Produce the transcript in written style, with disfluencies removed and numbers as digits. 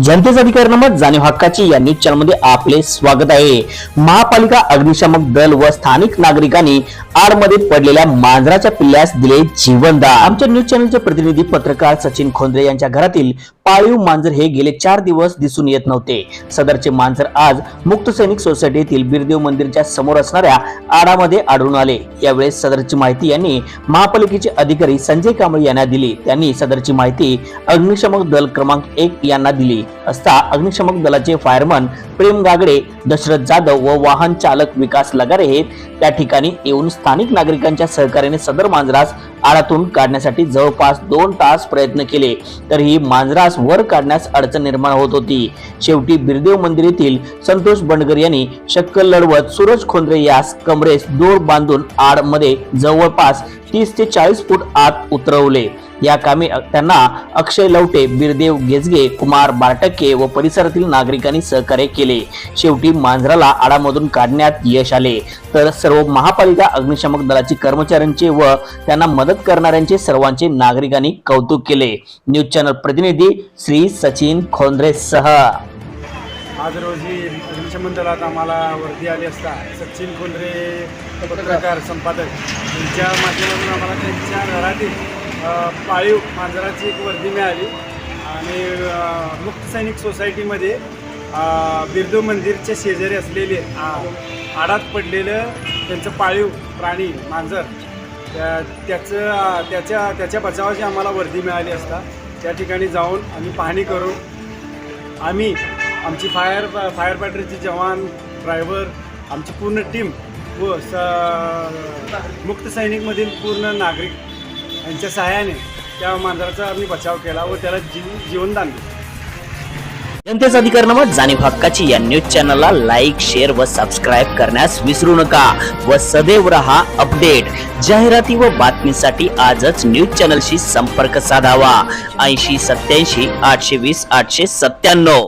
जनतेचा अधिकार नमत जाणीव हक्काची या न्यूज चॅनलमध्ये आपले स्वागत आहे। महापालिका अग्निशमक दल व स्थानिक नागरिकांनी आडमध्ये पडलेल्या मांजराच्या पिल्ल्यास दिले जीवनदान। आमच्या न्यूज चॅनलचे प्रतिनिधी पत्रकार सचिन खोंद्रे यांच्या घरातील पाळीव मांजर हे गेले 4 दिवस दिसून येत नव्हते। सदरचे मांजर आज मुक्त सैनिक सोसायटीतील बिरदेव मंदिरच्या समोर असणाऱ्या आडामध्ये आढळून आले। यावेळेस सदरची माहिती यांनी महापालिकेचे अधिकारी संजय कांबळे यांना दिली। त्यांनी सदरची माहिती अग्निशमक दल क्रमांक 1 यांना दिली असता अग्निशमक दलाचे फायरमन प्रेम गागडे, दशरथ जाधव व वाहन चालक विकास लगारे हे त्या ठिकाणी येऊन स्थानिक नागरिकांच्या सहकार्याने सदर मांजरास आडातून काढण्यासाठी जवळपास 2 तास प्रयत्न केले, तरीही मांजरास वर काढण्यास अडचण निर्माण होत होती। शेवटी बिरदेव मंदिर येथील संतोष बंडगर यांनी शक्कल लढवत सूरज खोंद्रे यास कमरेस दोर बांधून आडमध्ये जवळपास 30 ते 40 फूट आत उतरवले। या कामी त्यांना अक्षय लवटे, बिरदेव गेजगे, कुमार बारटक्के व परिसरातील नागरिकांनी सहकार्य केले। शेवटी मांजराला आडामधून काढण्यात यश आले। तर सर्व महापालिका अग्निशमक दलाची कर्मचाऱ्यांचे व त्यांना मदत करणाऱ्यांचे सर्वांचे नागरिकांनी कौतुक केले। न्यूज चॅनल प्रतिनिधी श्री सचिन खोंद्रे सह आज रोजी अग्निशमन दलात आम्हाला वर्दी आली असता सचिन खोंद्रे पत्रकार संपादक यांच्या माध्यमातून आम्हाला त्यांच्या घरातील पाळीव मांजराची एक वर्दी मिळाली आणि मुक्त सैनिक सोसायटीमध्ये बिरदेव मंदिरच्या शेजारी असलेले आडात पडलेलं त्यांचं पाळीव प्राणी मांजर त्याच्या बचावाची आम्हाला वर्दी मिळाली असता त्या ठिकाणी जाऊन आम्ही पाहणी करून आम्ही आमची फायर फायटरचे जवान, ड्रायव्हर, आमची पूर्ण टीम व मुक्त सैनिकमधील पूर्ण नागरिक यांच्या सहाय्याने त्या मांजराचा आम्ही बचाव केला व त्याला जीवनदान दिले। जनतेचा अधिकार नमत जाणीव हक्काची या न्यूज चॅनलला लाईक, शेअर व सबस्क्राईब करण्यास विसरू नका व सदैव रहा अपडेट। जाहिराती व बातमीसाठी आजच न्यूज चॅनलशी संपर्क साधावा। 80 87 820 897।